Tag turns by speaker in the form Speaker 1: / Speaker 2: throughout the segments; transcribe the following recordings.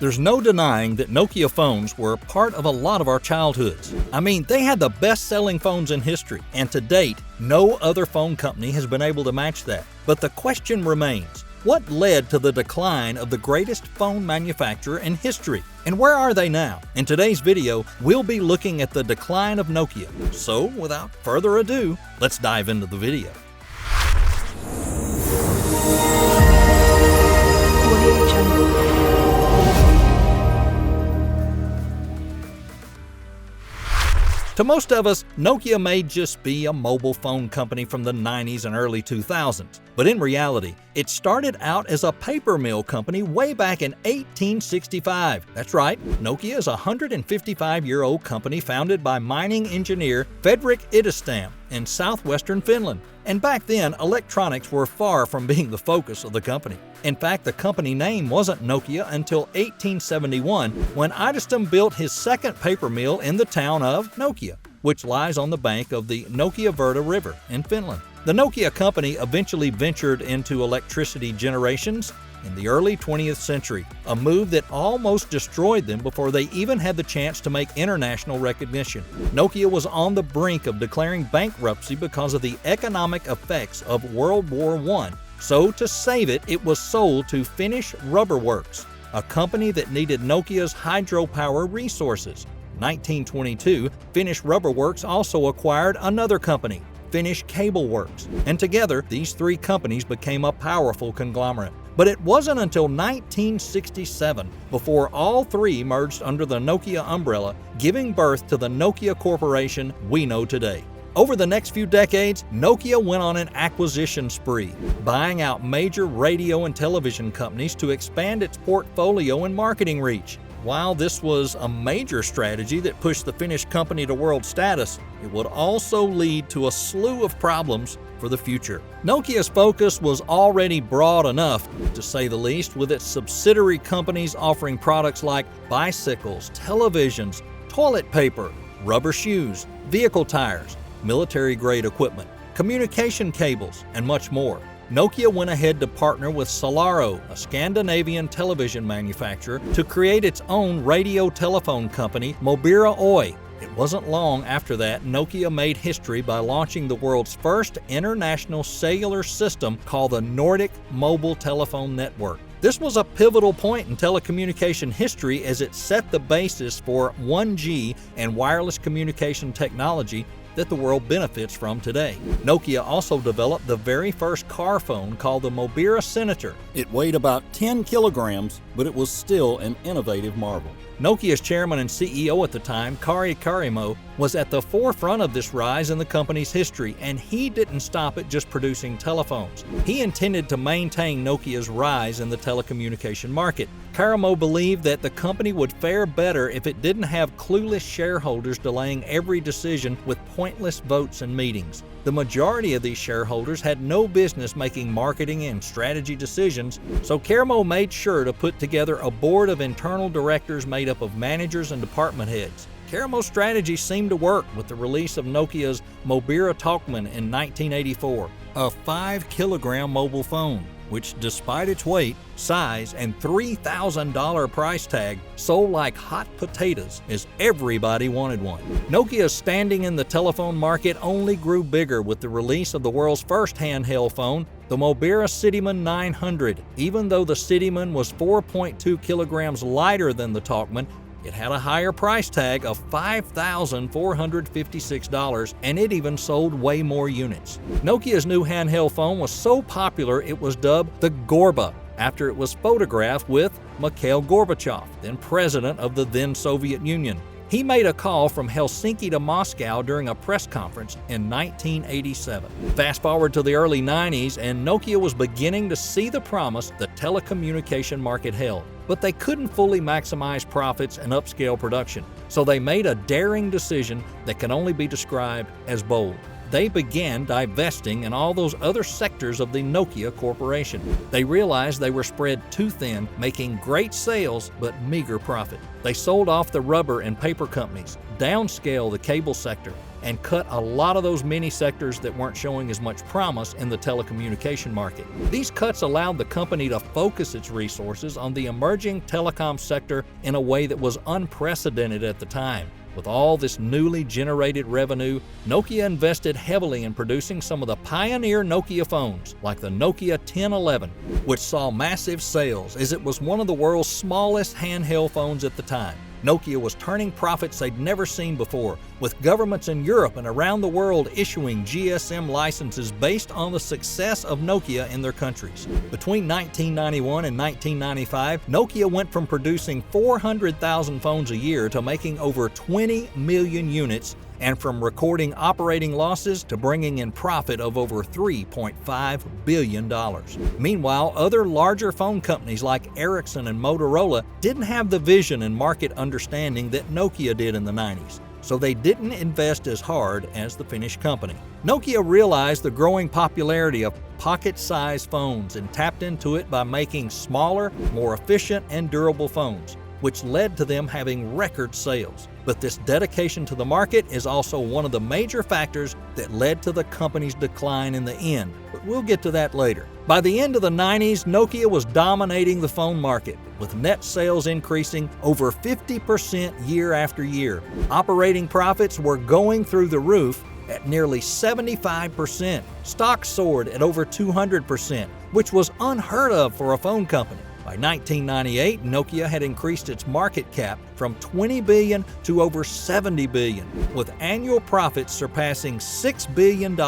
Speaker 1: There's no denying that Nokia phones were part of a lot of our childhoods. I mean, they had the best-selling phones in history, and to date, no other phone company has been able to match that. But the question remains, what led to the decline of the greatest phone manufacturer in history? And where are they now? In today's video, we'll be looking at the decline of Nokia. So, without further ado, let's dive into the video. To most of us, Nokia may just be a mobile phone company from the 90s and early 2000s. But in reality, it started out as a paper mill company way back in 1865. That's right, Nokia is a 155-year-old company founded by mining engineer Fredrik Idestam in southwestern Finland. And back then, electronics were far from being the focus of the company. In fact, the company name wasn't Nokia until 1871, when Idestam built his second paper mill in the town of Nokia, which lies on the bank of the Nokia River in Finland. The Nokia company eventually ventured into electricity generations in the early 20th century, a move that almost destroyed them before they even had the chance to make international recognition. Nokia was on the brink of declaring bankruptcy because of the economic effects of World War I. So to save it, it was sold to Finnish Rubber Works, a company that needed Nokia's hydropower resources. In 1922, Finnish Rubber Works also acquired another company, Finnish Cable Works, and together these three companies became a powerful conglomerate. But it wasn't until 1967 before all three merged under the Nokia umbrella, giving birth to the Nokia Corporation we know today. Over the next few decades, Nokia went on an acquisition spree, buying out major radio and television companies to expand its portfolio and marketing reach. While this was a major strategy that pushed the Finnish company to world status, it would also lead to a slew of problems for the future. Nokia's focus was already broad enough, to say the least, with its subsidiary companies offering products like bicycles, televisions, toilet paper, rubber shoes, vehicle tires, military-grade equipment, communication cables, and much more. Nokia went ahead to partner with Solaro, a Scandinavian television manufacturer, to create its own radio telephone company, Mobira Oy. It wasn't long after that Nokia made history by launching the world's first international cellular system called the Nordic Mobile Telephone Network. This was a pivotal point in telecommunication history as it set the basis for 1G and wireless communication technology that the world benefits from today. Nokia also developed the very first car phone called the Mobira Senator. It weighed about 10 kilograms, but it was still an innovative marvel. Nokia's chairman and CEO at the time, Kari Karimo, was at the forefront of this rise in the company's history, and he didn't stop at just producing telephones. He intended to maintain Nokia's rise in the telecommunication market. Karimo believed that the company would fare better if it didn't have clueless shareholders delaying every decision with pointless votes and meetings. The majority of these shareholders had no business making marketing and strategy decisions, so Karimo made sure to put together a board of internal directors made up of managers and department heads. Karimo's strategy seemed to work with the release of Nokia's Mobira Talkman in 1984, a 5-kilogram mobile phone, which despite its weight, size, and $3,000 price tag, sold like hot potatoes as everybody wanted one. Nokia's standing in the telephone market only grew bigger with the release of the world's first handheld phone, the Mobira Cityman 900. Even though the Cityman was 4.2 kilograms lighter than the Talkman, it had a higher price tag of $5,456, and it even sold way more units. Nokia's new handheld phone was so popular it was dubbed the Gorba, after it was photographed with Mikhail Gorbachev, then president of the then Soviet Union. He made a call from Helsinki to Moscow during a press conference in 1987. Fast forward to the early 90s, and Nokia was beginning to see the promise the telecommunication market held. But they couldn't fully maximize profits and upscale production, so they made a daring decision that can only be described as bold. They began divesting in all those other sectors of the Nokia Corporation. They realized they were spread too thin, making great sales but meager profit. They sold off the rubber and paper companies, downscaled the cable sector, and cut a lot of those mini sectors that weren't showing as much promise in the telecommunication market. These cuts allowed the company to focus its resources on the emerging telecom sector in a way that was unprecedented at the time. With all this newly generated revenue, Nokia invested heavily in producing some of the pioneer Nokia phones, like the Nokia 1011, which saw massive sales as it was one of the world's smallest handheld phones at the time. Nokia was turning profits they'd never seen before, with governments in Europe and around the world issuing GSM licenses based on the success of Nokia in their countries. Between 1991 and 1995, Nokia went from producing 400,000 phones a year to making over 20 million units, and from recording operating losses to bringing in profit of over $3.5 billion. Meanwhile, other larger phone companies like Ericsson and Motorola didn't have the vision and market understanding that Nokia did in the 90s, so they didn't invest as hard as the Finnish company. Nokia realized the growing popularity of pocket-sized phones and tapped into it by making smaller, more efficient, and durable phones, which led to them having record sales. But this dedication to the market is also one of the major factors that led to the company's decline in the end, but we'll get to that later. By the end of the 90s, Nokia was dominating the phone market, with net sales increasing over 50% year after year. Operating profits were going through the roof at nearly 75%. Stocks soared at over 200%, which was unheard of for a phone company. By 1998, Nokia had increased its market cap from $20 billion to over $70 billion, with annual profits surpassing $6 billion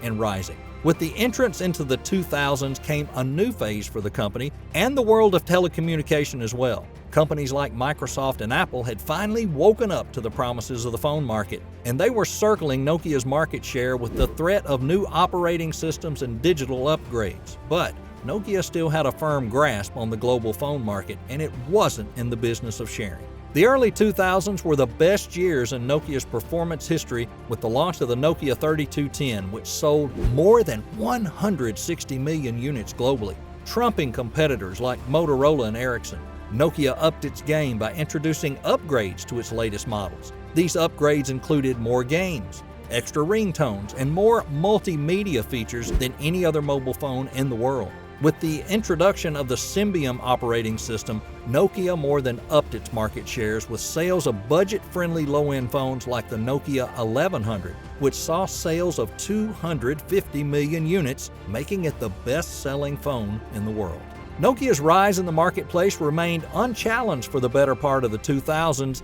Speaker 1: and rising. With the entrance into the 2000s came a new phase for the company and the world of telecommunication as well. Companies like Microsoft and Apple had finally woken up to the promises of the phone market, and they were circling Nokia's market share with the threat of new operating systems and digital upgrades. But Nokia still had a firm grasp on the global phone market, and it wasn't in the business of sharing. The early 2000s were the best years in Nokia's performance history, with the launch of the Nokia 3210, which sold more than 160 million units globally, trumping competitors like Motorola and Ericsson. Nokia upped its game by introducing upgrades to its latest models. These upgrades included more games, extra ringtones, and more multimedia features than any other mobile phone in the world. With the introduction of the Symbian operating system, Nokia more than upped its market shares with sales of budget-friendly low-end phones like the Nokia 1100, which saw sales of 250 million units, making it the best-selling phone in the world. Nokia's rise in the marketplace remained unchallenged for the better part of the 2000s.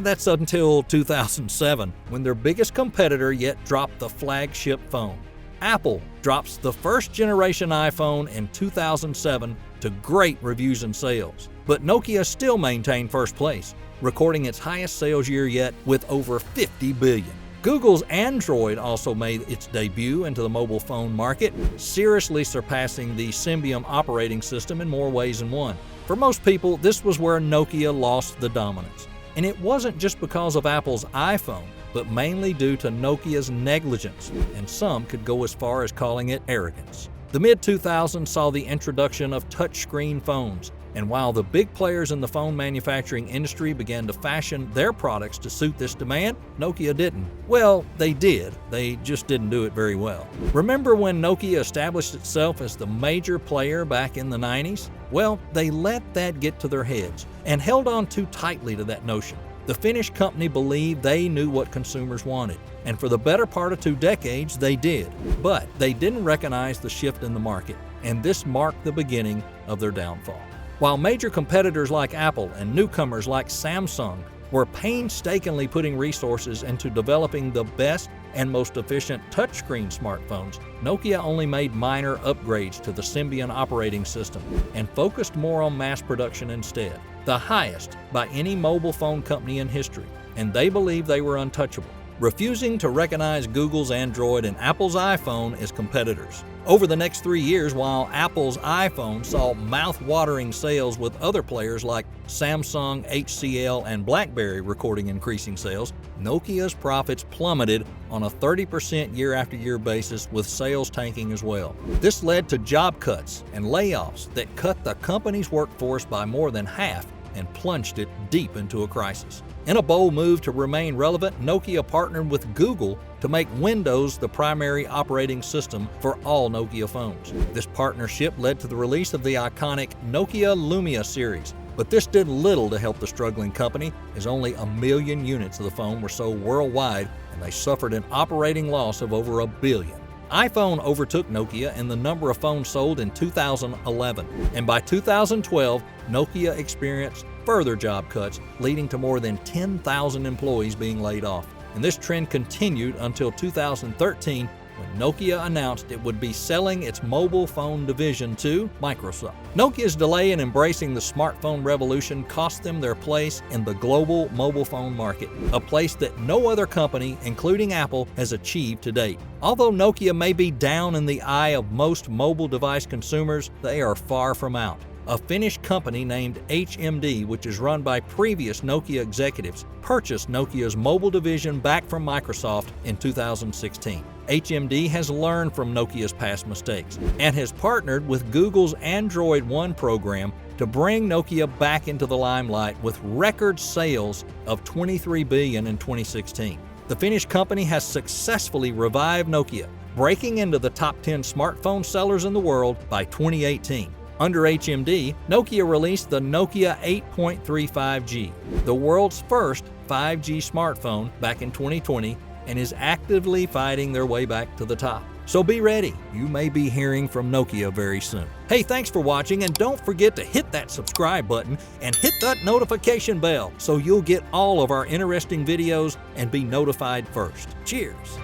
Speaker 1: That's until 2007, when their biggest competitor yet dropped the flagship phone. Apple drops the first-generation iPhone in 2007 to great reviews and sales. But Nokia still maintained first place, recording its highest sales year yet with over 50 billion. Google's Android also made its debut into the mobile phone market, seriously surpassing the Symbian operating system in more ways than one. For most people, this was where Nokia lost the dominance. And it wasn't just because of Apple's iPhone, but mainly due to Nokia's negligence, and some could go as far as calling it arrogance. The mid-2000s saw the introduction of touchscreen phones, and while the big players in the phone manufacturing industry began to fashion their products to suit this demand, Nokia didn't. Well, they did. They just didn't do it very well. Remember when Nokia established itself as the major player back in the 90s? Well, they let that get to their heads and held on too tightly to that notion. The Finnish company believed they knew what consumers wanted, and for the better part of 2 decades, they did. But they didn't recognize the shift in the market, and this marked the beginning of their downfall. While major competitors like Apple and newcomers like Samsung were painstakingly putting resources into developing the best and most efficient touchscreen smartphones, Nokia only made minor upgrades to the Symbian operating system and focused more on mass production instead, the highest by any mobile phone company in history, and they believed they were untouchable, refusing to recognize Google's Android and Apple's iPhone as competitors. Over the next 3 years, while Apple's iPhone saw mouth-watering sales with other players like Samsung, HCL, and BlackBerry recording increasing sales, Nokia's profits plummeted on a 30% year-after-year basis, with sales tanking as well. This led to job cuts and layoffs that cut the company's workforce by more than half and plunged it deep into a crisis. In a bold move to remain relevant, Nokia partnered with Google to make Windows the primary operating system for all Nokia phones. This partnership led to the release of the iconic Nokia Lumia series, but this did little to help the struggling company, as only 1 million units of the phone were sold worldwide and they suffered an operating loss of over $1 billion. iPhone overtook Nokia in the number of phones sold in 2011, and by 2012, Nokia experienced further job cuts, leading to more than 10,000 employees being laid off. And this trend continued until 2013, when Nokia announced it would be selling its mobile phone division to Microsoft. Nokia's delay in embracing the smartphone revolution cost them their place in the global mobile phone market, a place that no other company, including Apple, has achieved to date. Although Nokia may be down in the eye of most mobile device consumers, they are far from out. A Finnish company named HMD, which is run by previous Nokia executives, purchased Nokia's mobile division back from Microsoft in 2016. HMD has learned from Nokia's past mistakes and has partnered with Google's Android One program to bring Nokia back into the limelight with record sales of $23 billion in 2016. The Finnish company has successfully revived Nokia, breaking into the top 10 smartphone sellers in the world by 2018. Under HMD, Nokia released the Nokia 8.35G, the world's first 5G smartphone, back in 2020, and is actively fighting their way back to the top. So be ready, you may be hearing from Nokia very soon. Hey, thanks for watching, and don't forget to hit that subscribe button and hit that notification bell so you'll get all of our interesting videos and be notified first. Cheers!